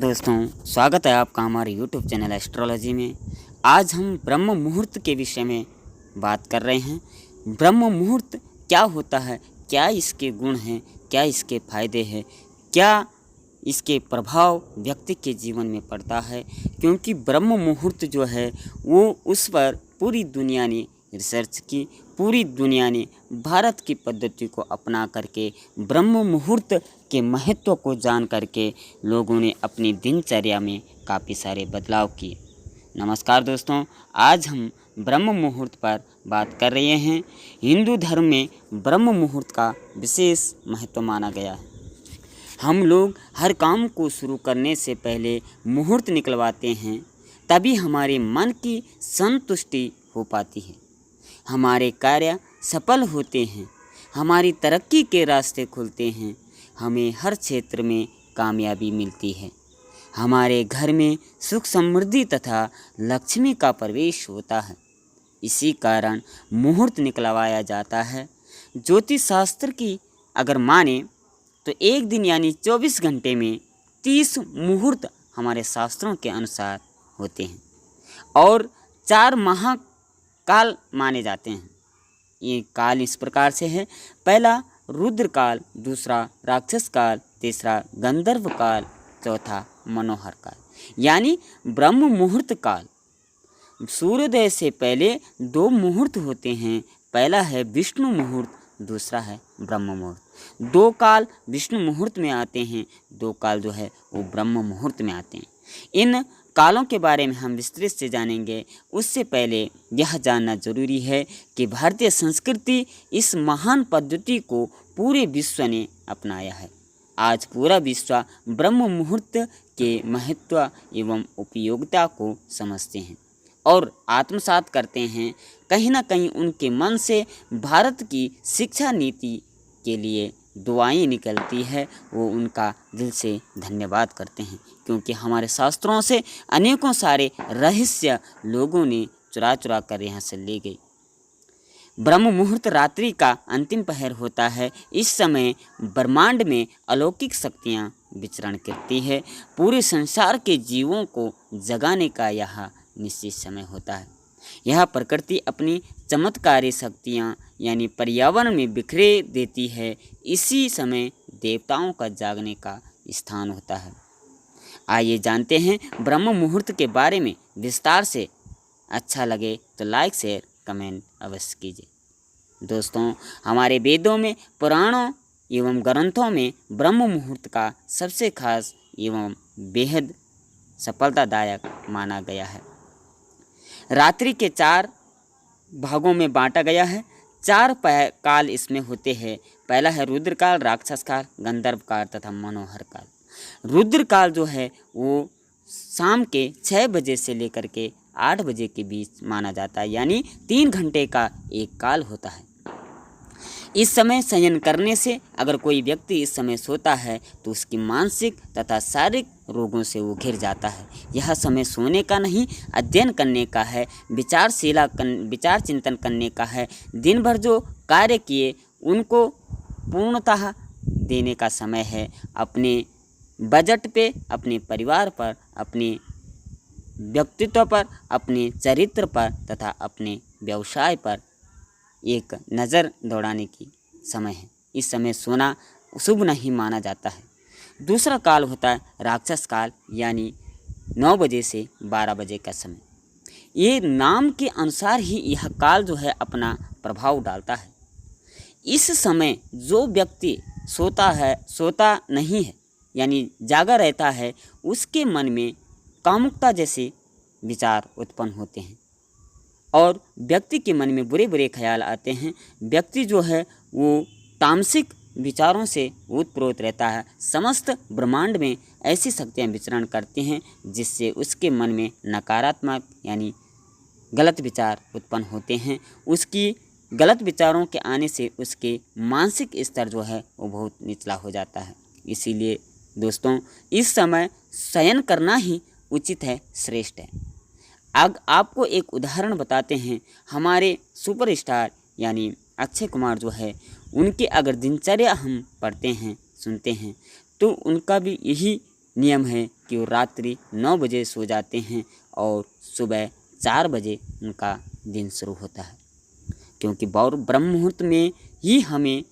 दोस्तों, स्वागत है आपका हमारे YouTube चैनल एस्ट्रोलॉजी में। आज हम ब्रह्म मुहूर्त के विषय में बात कर रहे हैं। ब्रह्म मुहूर्त क्या होता है, क्या इसके गुण हैं, क्या इसके फायदे हैं, क्या इसके प्रभाव व्यक्ति के जीवन में पड़ता है। क्योंकि ब्रह्म मुहूर्त जो है वो उस पर पूरी दुनिया ने रिसर्च की, पूरी दुनिया ने भारत की पद्धति को अपना करके ब्रह्म मुहूर्त के महत्व को जान करके लोगों ने अपनी दिनचर्या में काफ़ी सारे बदलाव किए। नमस्कार दोस्तों, आज हम ब्रह्म मुहूर्त पर बात कर रहे हैं। हिंदू धर्म में ब्रह्म मुहूर्त का विशेष महत्व माना गया है। हम लोग हर काम को शुरू करने से पहले मुहूर्त निकलवाते हैं, तभी हमारे मन की संतुष्टि हो पाती है, हमारे कार्य सफल होते हैं, हमारी तरक्की के रास्ते खुलते हैं, हमें हर क्षेत्र में कामयाबी मिलती है, हमारे घर में सुख समृद्धि तथा लक्ष्मी का प्रवेश होता है। इसी कारण मुहूर्त निकलवाया जाता है। ज्योतिष शास्त्र की अगर माने तो एक दिन यानी 24 घंटे में 30 मुहूर्त हमारे शास्त्रों के अनुसार होते हैं और 4 महाकाल माने जाते हैं। ये काल इस प्रकार से है: पहला रुद्र काल, दूसरा राक्षस काल, तीसरा गंधर्व काल, चौथा मनोहर काल यानी ब्रह्म मुहूर्त काल। सूर्योदय से पहले 2 मुहूर्त होते हैं, पहला है विष्णु मुहूर्त, दूसरा है ब्रह्म मुहूर्त। 2 काल विष्णु मुहूर्त में आते हैं, 2 काल जो है वो ब्रह्म मुहूर्त में आते हैं। इन कालों के बारे में हम विस्तृत से जानेंगे। उससे पहले यह जानना जरूरी है कि भारतीय संस्कृति इस महान पद्धति को पूरे विश्व ने अपनाया है। आज पूरा विश्व ब्रह्म मुहूर्त के महत्व एवं उपयोगिता को समझते हैं और आत्मसात करते हैं। कहीं ना कहीं उनके मन से भारत की शिक्षा नीति के लिए दुआएं निकलती है, वो उनका दिल से धन्यवाद करते हैं, क्योंकि हमारे शास्त्रों से अनेकों सारे रहस्य लोगों ने चुरा चुरा कर यहाँ से ले गए। ब्रह्म मुहूर्त रात्रि का अंतिम पहर होता है। इस समय ब्रह्मांड में अलौकिक शक्तियाँ विचरण करती है। पूरे संसार के जीवों को जगाने का यह निश्चित समय होता है। यह प्रकृति अपनी चमत्कारी शक्तियाँ यानी पर्यावरण में बिखरे देती है। इसी समय देवताओं का जागने का स्थान होता है। आइए जानते हैं ब्रह्म मुहूर्त के बारे में विस्तार से। अच्छा लगे तो लाइक शेयर कमेंट अवश्य कीजिए। दोस्तों, हमारे वेदों में, पुराणों एवं ग्रंथों में ब्रह्म मुहूर्त का सबसे खास एवं बेहद सफलतादायक माना गया है। रात्रि के 4 भागों में बांटा गया है। 4 काल इसमें होते हैं। पहला है रुद्र काल, राक्षस काल, गंधर्व काल तथा मनोहर काल। रुद्र काल जो है वो शाम के 6 बजे से लेकर के 8 बजे के बीच माना जाता है, यानी 3 घंटे का एक काल होता है। इस समय शयन करने से अगर कोई व्यक्ति इस समय सोता है तो उसकी मानसिक तथा शारीरिक रोगों से वो घिर जाता है। यह समय सोने का नहीं, अध्ययन करने का है, विचार चिंतन करने का है। दिन भर जो कार्य किए उनको पूर्णतः देने का समय है। अपने बजट पे, अपने परिवार पर, अपने व्यक्तित्व पर, अपने चरित्र पर तथा अपने व्यवसाय पर एक नज़र दौड़ाने की समय है। इस समय सोना शुभ नहीं माना जाता है। दूसरा काल होता है राक्षस काल, यानी 9 बजे से 12 बजे का समय। ये नाम के अनुसार ही यह काल जो है अपना प्रभाव डालता है। इस समय जो व्यक्ति सोता नहीं है यानी जागा रहता है, उसके मन में कामुकता जैसे विचार उत्पन्न होते हैं और व्यक्ति के मन में बुरे बुरे ख्याल आते हैं। व्यक्ति जो है वो तामसिक विचारों से ओतप्रोत रहता है। समस्त ब्रह्मांड में ऐसी शक्तियाँ विचरण करती हैं जिससे उसके मन में नकारात्मक यानी गलत विचार उत्पन्न होते हैं। उसकी गलत विचारों के आने से उसके मानसिक स्तर जो है वो बहुत निचला हो जाता है। इसीलिए दोस्तों, इस समय शयन करना ही उचित है, श्रेष्ठ है। आपको एक उदाहरण बताते हैं। हमारे सुपरस्टार यानी अक्षय कुमार जो है, उनके अगर दिनचर्या हम पढ़ते हैं, सुनते हैं, तो उनका भी यही नियम है कि वो रात्रि 9 बजे सो जाते हैं और सुबह 4 बजे उनका दिन शुरू होता है। क्योंकि ब्रह्म मुहूर्त में ही हमें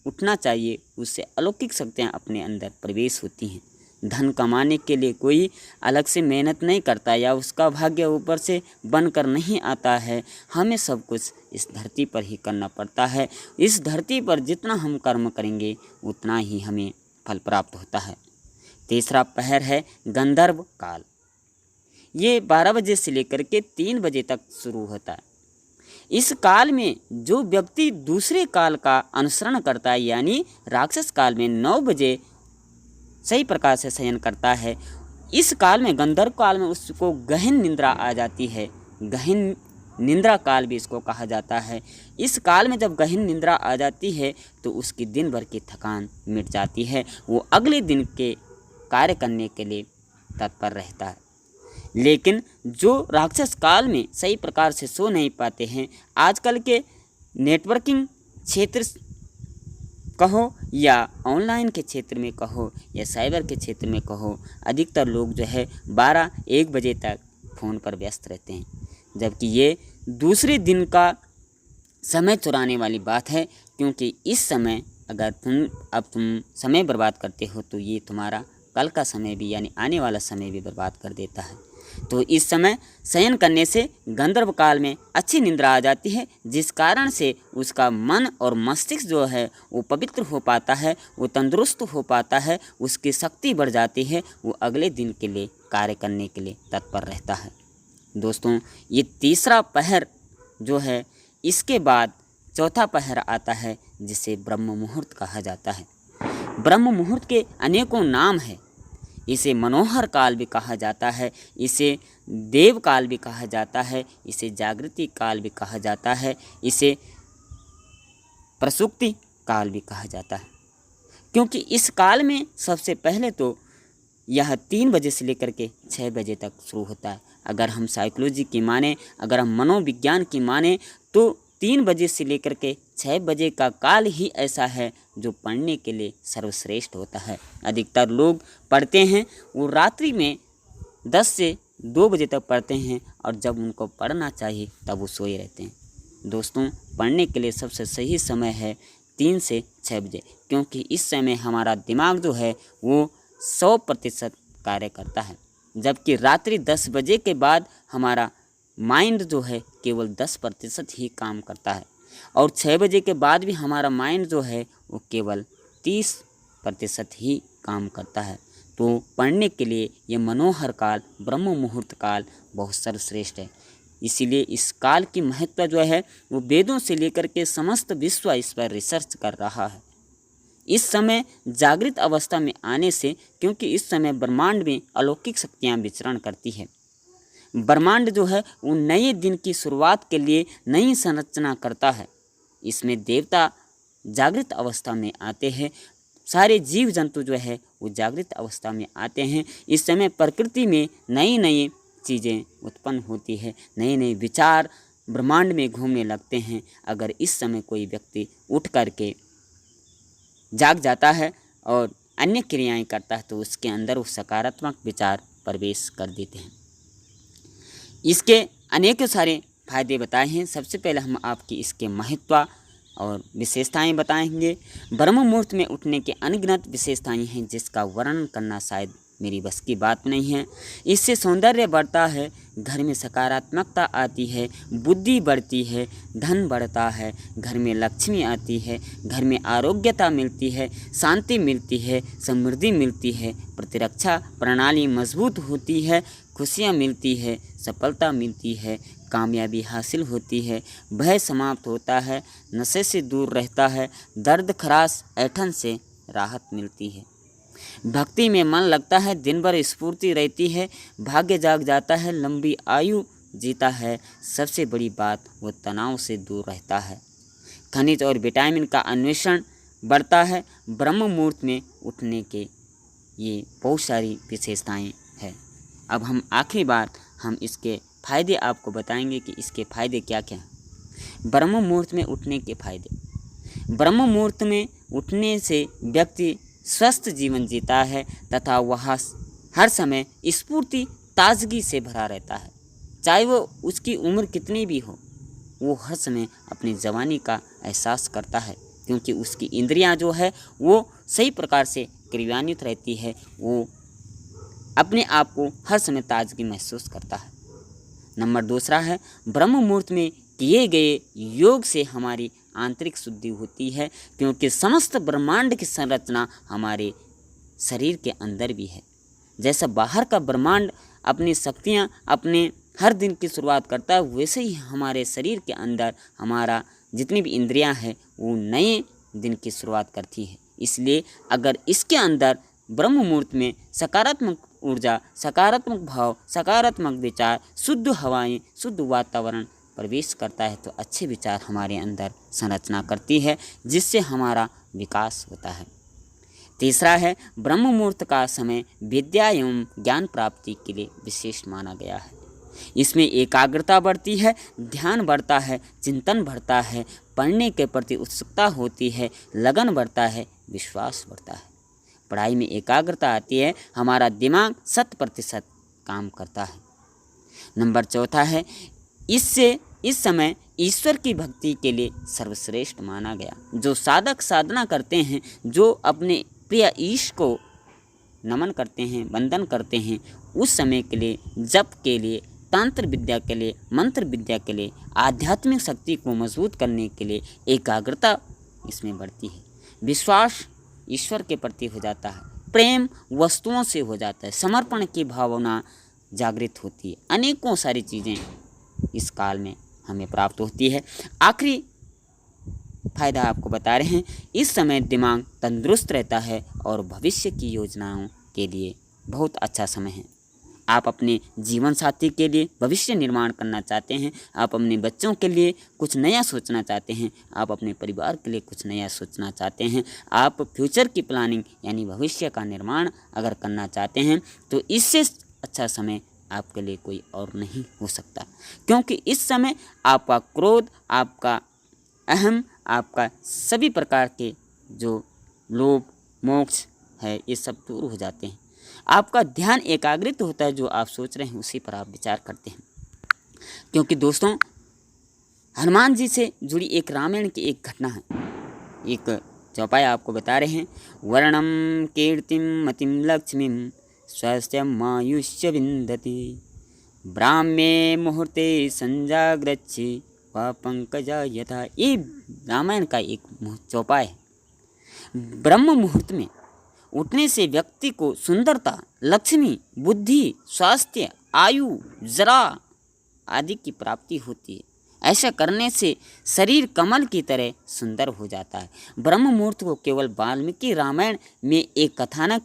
उठना चाहिए, उससे अलौकिक शक्तियाँ अपने अंदर प्रवेश होती हैं। धन कमाने के लिए कोई अलग से मेहनत नहीं करता या उसका भाग्य ऊपर से बनकर नहीं आता है। हमें सब कुछ इस धरती पर ही करना पड़ता है। इस धरती पर जितना हम कर्म करेंगे उतना ही हमें फल प्राप्त होता है। तीसरा पहर है गंधर्व काल। ये 12 बजे से लेकर के 3 बजे तक शुरू होता है। इस काल में जो व्यक्ति दूसरे काल का अनुसरण करता है, यानी राक्षस काल में 9 बजे सही प्रकार से शयन करता है, इस काल में गंधर्व काल में उसको गहन निद्रा आ जाती है। गहन निद्रा काल भी इसको कहा जाता है। इस काल में जब गहन निद्रा आ जाती है तो उसकी दिन भर की थकान मिट जाती है, वो अगले दिन के कार्य करने के लिए तत्पर रहता है। लेकिन जो राक्षस काल में सही प्रकार से सो नहीं पाते हैं, आजकल के नेटवर्किंग क्षेत्र कहो या ऑनलाइन के क्षेत्र में कहो या साइबर के क्षेत्र में कहो, अधिकतर लोग जो है 12-1 बजे तक फ़ोन पर व्यस्त रहते हैं, जबकि ये दूसरे दिन का समय चुराने वाली बात है। क्योंकि इस समय अगर तुम समय बर्बाद करते हो तो ये तुम्हारा कल का समय भी यानी आने वाला समय भी बर्बाद कर देता है। तो इस समय शयन करने से गंधर्व काल में अच्छी निद्रा आ जाती है, जिस कारण से उसका मन और मस्तिष्क जो है वो पवित्र हो पाता है, वो तंदुरुस्त हो पाता है, उसकी शक्ति बढ़ जाती है, वो अगले दिन के लिए कार्य करने के लिए तत्पर रहता है। दोस्तों, ये तीसरा पहर जो है, इसके बाद चौथा पहर आता है जिसे ब्रह्म मुहूर्त कहा जाता है। ब्रह्म मुहूर्त के अनेकों नाम हैं। इसे मनोहर काल भी कहा जाता है, इसे देव काल भी कहा जाता है, इसे जागृति काल भी कहा जाता है, इसे प्रसुप्ति काल भी कहा जाता है। क्योंकि इस काल में सबसे पहले तो यह 3 बजे से लेकर के 6 बजे तक शुरू होता है। अगर हम साइकोलॉजी की माने, अगर हम मनोविज्ञान की माने, तो 3 बजे से लेकर के 6 बजे का काल ही ऐसा है जो पढ़ने के लिए सर्वश्रेष्ठ होता है। अधिकतर लोग पढ़ते हैं वो रात्रि में 10 से 2 बजे तक पढ़ते हैं, और जब उनको पढ़ना चाहिए तब वो सोए रहते हैं। दोस्तों, पढ़ने के लिए सबसे सही समय है 3 से 6 बजे, क्योंकि इस समय हमारा दिमाग जो है वो 100% कार्य करता है, जबकि रात्रि 10 बजे के बाद हमारा माइंड जो है केवल 10% ही काम करता है, और 6 बजे के बाद भी हमारा माइंड जो है वो केवल 30% ही काम करता है। तो पढ़ने के लिए ये मनोहर काल, ब्रह्म मुहूर्त काल बहुत सर्वश्रेष्ठ है। इसीलिए इस काल की महत्व जो है वो वेदों से लेकर के समस्त विश्व इस पर रिसर्च कर रहा है। इस समय जागृत अवस्था में आने से, क्योंकि इस समय ब्रह्मांड में अलौकिक शक्तियाँ विचरण करती है। ब्रह्मांड जो है वो नए दिन की शुरुआत के लिए नई संरचना करता है। इसमें देवता जागृत अवस्था में आते हैं, सारे जीव जंतु जो है वो जागृत अवस्था में आते हैं। इस समय प्रकृति में नई नई चीज़ें उत्पन्न होती है, नए नए विचार ब्रह्मांड में घूमने लगते हैं। अगर इस समय कोई व्यक्ति उठ करके जाग जाता है और अन्य क्रियाएं करता है तो उसके अंदर वो सकारात्मक विचार प्रवेश कर देते हैं। इसके अनेकों सारे फायदे बताए हैं। सबसे पहले हम आपकी इसके महत्व और विशेषताएं बताएंगे। ब्रह्म मुहूर्त में उठने के अनगिनत विशेषताएं हैं जिसका वर्णन करना शायद मेरी बस की बात नहीं है। इससे सौंदर्य बढ़ता है, घर में सकारात्मकता आती है, बुद्धि बढ़ती है, धन बढ़ता है, घर में लक्ष्मी आती है, घर में आरोग्यता मिलती है, शांति मिलती है, समृद्धि मिलती है, प्रतिरक्षा प्रणाली मजबूत होती है, खुशियाँ मिलती है, सफलता मिलती है, कामयाबी हासिल होती है, भय समाप्त होता है, नशे से दूर रहता है, दर्द खराश ऐंठन से राहत मिलती है, भक्ति में मन लगता है, दिन भर स्फूर्ति रहती है, भाग्य जाग जाता है, लंबी आयु जीता है, सबसे बड़ी बात वो तनाव से दूर रहता है, खनिज और विटामिन का अन्वेषण बढ़ता है। ब्रह्म मुहूर्त में उठने के ये बहुत सारी विशेषताएं हैं। अब हम आखिरी बात हम इसके फ़ायदे आपको बताएंगे कि इसके फ़ायदे क्या क्या हैं। ब्रह्म मुहूर्त में उठने के फ़ायदे। ब्रह्म मुहूर्त में उठने से व्यक्ति स्वस्थ जीवन जीता है तथा वह हर समय स्फूर्ति ताजगी से भरा रहता है। चाहे वो उसकी उम्र कितनी भी हो, वो हर समय अपनी जवानी का एहसास करता है, क्योंकि उसकी इंद्रियां जो है वो सही प्रकार से क्रियान्वित रहती है। वो अपने आप को हर समय ताजगी महसूस करता है। नंबर दूसरा है, ब्रह्म मुहूर्त में किए गए योग से हमारी आंतरिक शुद्धि होती है, क्योंकि समस्त ब्रह्मांड की संरचना हमारे शरीर के अंदर भी है। जैसा बाहर का ब्रह्मांड अपनी शक्तियाँ अपने हर दिन की शुरुआत करता है, वैसे ही हमारे शरीर के अंदर हमारा जितनी भी इंद्रियां हैं वो नए दिन की शुरुआत करती है। इसलिए अगर इसके अंदर ब्रह्म मुहूर्त में सकारात्मक ऊर्जा, सकारात्मक भाव, सकारात्मक विचार, शुद्ध हवाएं, शुद्ध वातावरण प्रवेश करता है तो अच्छे विचार हमारे अंदर संरचना करती है, जिससे हमारा विकास होता है। तीसरा है, ब्रह्म मुहूर्त का समय विद्या एवं ज्ञान प्राप्ति के लिए विशेष माना गया है। इसमें एकाग्रता बढ़ती है, ध्यान बढ़ता है, चिंतन बढ़ता है, पढ़ने के प्रति उत्सुकता होती है, लगन बढ़ता है, विश्वास बढ़ता है। पढ़ाई में एकाग्रता आती है, हमारा दिमाग 100% काम करता है। नंबर चौथा है, इस समय ईश्वर की भक्ति के लिए सर्वश्रेष्ठ माना गया। जो साधक साधना करते हैं, जो अपने प्रिय ईश को नमन करते हैं, वंदन करते हैं, उस समय के लिए, जप के लिए, तंत्र विद्या के लिए, मंत्र विद्या के लिए, आध्यात्मिक शक्ति को मजबूत करने के लिए एकाग्रता इसमें बढ़ती है। विश्वास ईश्वर के प्रति हो जाता है, प्रेम वस्तुओं से हो जाता है, समर्पण की भावना जागृत होती है। अनेकों सारी चीज़ें इस काल में हमें प्राप्त होती है। आखिरी फायदा आपको बता रहे हैं, इस समय दिमाग तंदुरुस्त रहता है और भविष्य की योजनाओं के लिए बहुत अच्छा समय है। आप अपने जीवन साथी के लिए भविष्य निर्माण करना चाहते हैं, आप अपने बच्चों के लिए कुछ नया सोचना चाहते हैं, आप अपने परिवार के लिए कुछ नया सोचना चाहते हैं, आप फ्यूचर की प्लानिंग यानी भविष्य का निर्माण अगर करना चाहते हैं, तो इससे अच्छा समय आपके लिए कोई और नहीं हो सकता। क्योंकि इस समय आपका क्रोध, आपका अहम, आपका सभी प्रकार के जो लोभ मोक्ष है, ये सब दूर हो जाते हैं। आपका ध्यान एकाग्रित होता है, जो आप सोच रहे हैं उसी पर आप विचार करते हैं। क्योंकि दोस्तों, हनुमान जी से जुड़ी एक रामायण की एक घटना है, एक चौपाई आपको बता रहे हैं। वर्णम कीर्तिम मतिम लक्ष्मीम स्वास्थ्यमायुष्य विन्दति ब्राह्मे मुहूर्ते संजाग्रच्छि वा पंकजा यथा। ये रामायण का एक चौपाई है। ब्रह्म मुहूर्त में उठने से व्यक्ति को सुंदरता, लक्ष्मी, बुद्धि, स्वास्थ्य, आयु, जरा आदि की प्राप्ति होती है। ऐसा करने से शरीर कमल की तरह सुंदर हो जाता है। ब्रह्म मुहूर्त को केवल वाल्मीकि रामायण में एक कथानक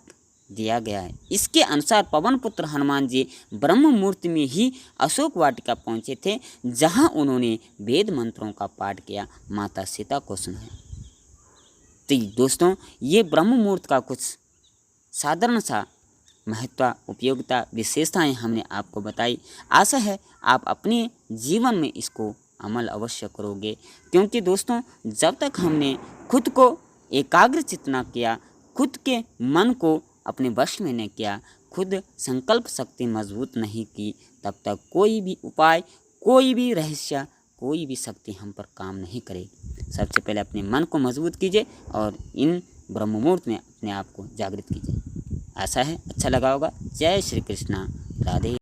दिया गया है। इसके अनुसार पवन पुत्र हनुमान जी ब्रह्म मुहूर्त में ही अशोक वाटिका पहुँचे थे, जहाँ उन्होंने वेद मंत्रों का पाठ किया, माता सीता को सुनाया। तो दोस्तों, ये ब्रह्म मुहूर्त का कुछ साधारण सा महत्व, उपयोगिता, विशेषताएं हमने आपको बताई। आशा है आप अपने जीवन में इसको अमल अवश्य करोगे, क्योंकि दोस्तों, जब तक हमने खुद को एकाग्रचित्त न किया, खुद के मन को अपने वश में न किया, खुद संकल्प शक्ति मजबूत नहीं की, तब तक कोई भी उपाय, कोई भी रहस्य, कोई भी शक्ति हम पर काम नहीं करेगी। सबसे पहले अपने मन को मजबूत कीजिए और इन ब्रह्म मुहूर्त में अपने आप को जागृत कीजिए। आशा है अच्छा लगा होगा। जय श्री कृष्णा, राधे।